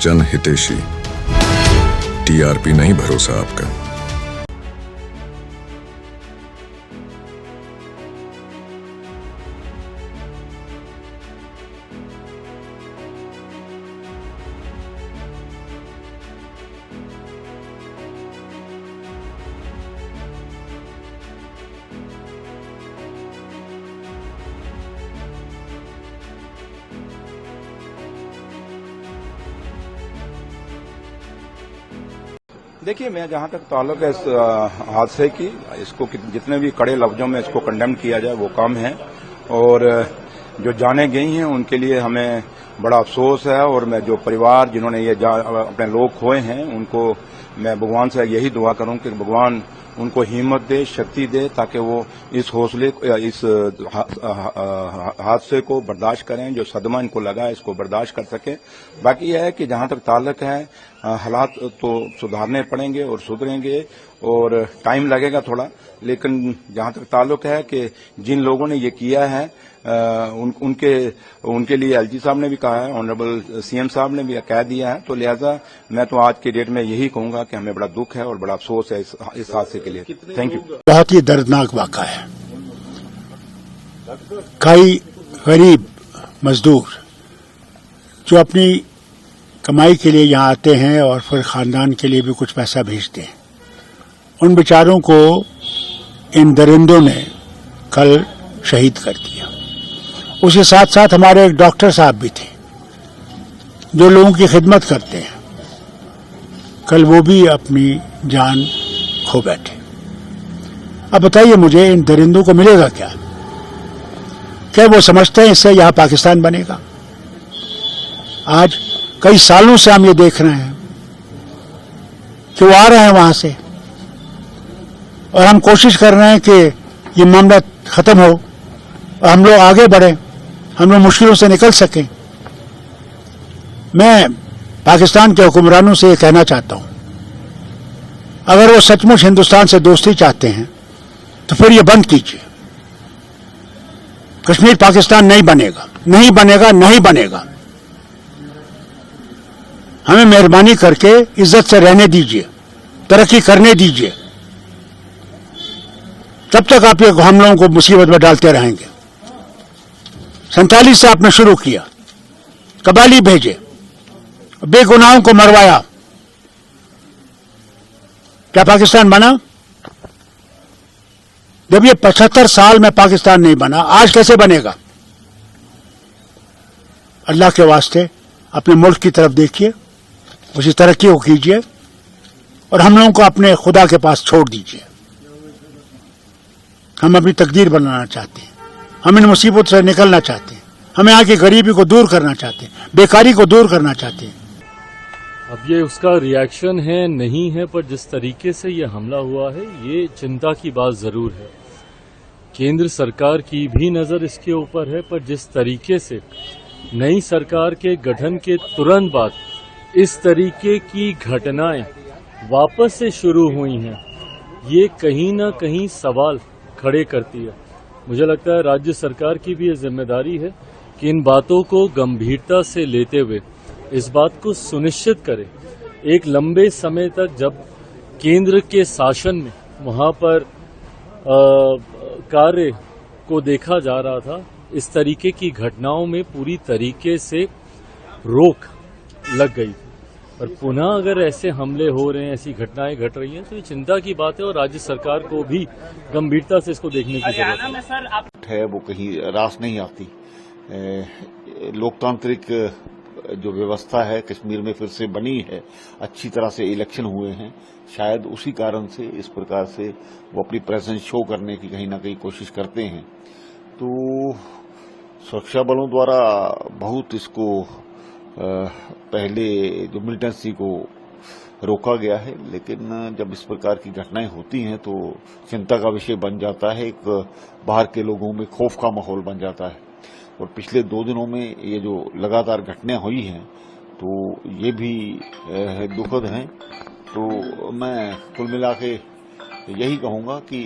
जन हितेशी। टीआरपी नहीं भरोसा आपका। देखिए, मैं जहां तक ताल्लुक है इस हादसे की, इसको जितने भी कड़े लफ्जों में इसको कंडेम किया जाए वो कम है। और जो जाने गई हैं उनके लिए हमें बड़ा अफसोस है। और मैं जो परिवार जिन्होंने ये अपने लोग खोए हैं उनको मैं भगवान से यही दुआ करूं कि भगवान उनको हिम्मत दे, शक्ति दे, ताकि वो इस हादसे को बर्दाश्त करें, जो सदमा इनको लगा है इसको बर्दाश्त कर सकें। बाकी यह है कि जहां तक ताल्लुक है हालात तो सुधारने पड़ेंगे और सुधरेंगे और टाइम लगेगा थोड़ा, लेकिन जहां तक ताल्लुक है कि जिन लोगों ने ये किया है उनके लिए एलजी साहब ने भी कहा है, ऑनरेबल सीएम साहब ने भी कह दिया है। तो लिहाजा मैं तो आज की डेट में यही कहूंगा कि हमें बड़ा दुख है और बड़ा अफसोस है इस हादसे के लिए। Thank you. बहुत ही दर्दनाक वाक़ा है। कई गरीब मजदूर जो अपनी कमाई के लिए यहाँ आते हैं और फिर खानदान के लिए भी कुछ पैसा भेजते हैं, उन बेचारों को इन दरिंदों ने कल शहीद कर दिया। उसके साथ साथ हमारे एक डॉक्टर साहब भी थे जो लोगों की खिदमत करते हैं, कल वो भी अपनी जान खो बैठे। अब बताइए मुझे, इन दरिंदों को मिलेगा क्या? क्या वो समझते हैं इससे यहां पाकिस्तान बनेगा? आज कई सालों से हम ये देख रहे हैं कि वो आ रहे हैं वहां से और हम कोशिश कर रहे हैं कि ये मामला खत्म हो और हम लोग आगे बढ़े, हम लोग मुश्किलों से निकल सकें। मैं पाकिस्तान के हुक्मरानों से ये कहना चाहता हूं, अगर वो सचमुच हिंदुस्तान से दोस्ती चाहते हैं तो फिर ये बंद कीजिए। कश्मीर पाकिस्तान नहीं बनेगा, नहीं बनेगा, नहीं बनेगा। हमें मेहरबानी करके इज्जत से रहने दीजिए, तरक्की करने दीजिए। तब तक आप ये हम लोगों को मुसीबत में डालते रहेंगे। 47 से आपने शुरू किया, कबाली भेजे, बेगुनाहों को मरवाया, क्या पाकिस्तान बना? जब ये 75 साल में पाकिस्तान नहीं बना, आज कैसे बनेगा? अल्लाह के वास्ते अपने मुल्क की तरफ देखिए, उसी तरक्की को कीजिए और हम लोगों को अपने खुदा के पास छोड़ दीजिए। हम अपनी तकदीर बनाना चाहते हैं, हम इन मुसीबत से निकलना चाहते हैं, हमें यहाँ की गरीबी को दूर करना चाहते हैं, बेकारी को दूर करना चाहते हैं। अब ये उसका रिएक्शन है नहीं है, पर जिस तरीके से ये हमला हुआ है ये चिंता की बात जरूर है। केंद्र सरकार की भी नजर इसके ऊपर है, पर जिस तरीके से नई सरकार के गठन के तुरंत बाद इस तरीके की घटनाएं वापस से शुरू हुई हैं, ये कहीं ना कहीं सवाल खड़े करती है। मुझे लगता है राज्य सरकार की भी ये जिम्मेदारी है कि इन बातों को गंभीरता से लेते हुए इस बात को सुनिश्चित करे। एक लंबे समय तक जब केंद्र के शासन में वहां पर कार्य को देखा जा रहा था, इस तरीके की घटनाओं में पूरी तरीके से रोक लग गई। और पुनः अगर ऐसे हमले हो रहे हैं, ऐसी घटनाएं घट रही हैं, तो ये चिंता की बात है और राज्य सरकार को भी गंभीरता से इसको देखने की जरूरत है। वो कहीं रास नहीं आती। लोकतांत्रिक जो व्यवस्था है कश्मीर में फिर से बनी है, अच्छी तरह से इलेक्शन हुए हैं, शायद उसी कारण से इस प्रकार से वो अपनी प्रेजेंस शो करने की कहीं ना कहीं कोशिश करते हैं। तो सुरक्षा बलों द्वारा बहुत इसको पहले जो मिलिटेंसी को रोका गया है, लेकिन जब इस प्रकार की घटनाएं होती हैं तो चिंता का विषय बन जाता है। एक बाहर के लोगों में खौफ का माहौल बन जाता है। और पिछले 2 दिनों में ये जो लगातार घटनाएं हुई हैं तो ये भी दुखद हैं। तो मैं कुल मिला के यही कहूंगा कि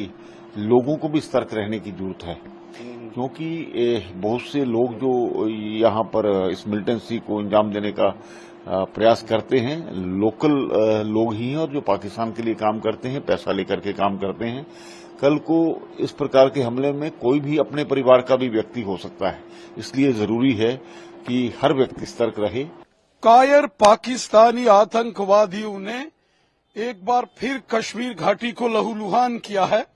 लोगों को भी सतर्क रहने की जरूरत है, क्योंकि बहुत से लोग जो यहाँ पर इस मिलिटेंसी को अंजाम देने का प्रयास करते हैं। लोकल लोग ही हैं और जो पाकिस्तान के लिए काम करते हैं, पैसा लेकर के काम करते हैं। कल को इस प्रकार के हमले में कोई भी अपने परिवार का भी व्यक्ति हो सकता है, इसलिए जरूरी है कि हर व्यक्ति सतर्क रहे। कायर पाकिस्तानी आतंकवादियों ने एक बार फिर कश्मीर घाटी को लहूलुहान किया है।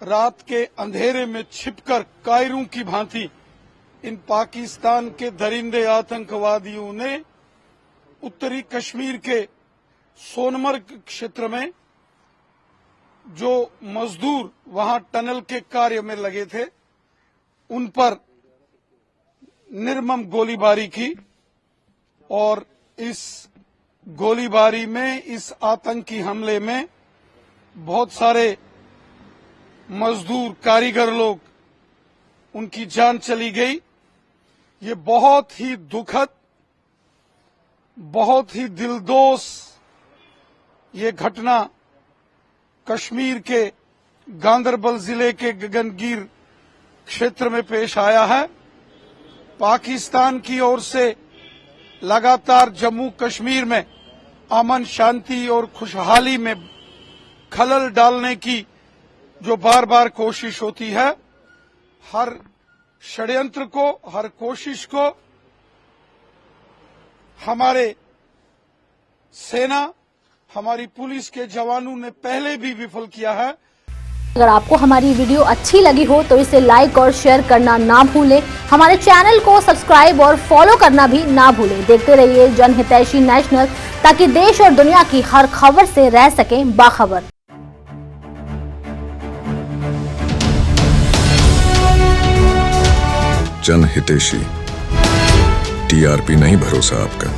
रात के अंधेरे में छिपकर कायरों की भांति इन पाकिस्तान के दरिंदे आतंकवादियों ने उत्तरी कश्मीर के सोनमर्ग क्षेत्र में जो मजदूर वहां टनल के कार्य में लगे थे, उन पर निर्मम गोलीबारी की और इस गोलीबारी में, इस आतंकी हमले में बहुत सारे मजदूर, कारीगर लोग, उनकी जान चली गई। ये बहुत ही दुखद, बहुत ही दिलदोज ये घटना कश्मीर के गांदरबल जिले के गगनगीर क्षेत्र में पेश आया है। पाकिस्तान की ओर से लगातार जम्मू कश्मीर में अमन, शांति और खुशहाली में खलल डालने की जो बार बार कोशिश होती है, हर षड्यंत्र को, हर कोशिश को हमारे सेना, हमारी पुलिस के जवानों ने पहले भी विफल किया है। अगर आपको हमारी वीडियो अच्छी लगी हो तो इसे लाइक और शेयर करना ना भूलें। हमारे चैनल को सब्सक्राइब और फॉलो करना भी ना भूलें। देखते रहिए जनहितैषी नेशनल, ताकि देश और दुनिया की हर खबर से रह सकें बाखबर। जनहितैषी, टीआरपी नहीं भरोसा आपका।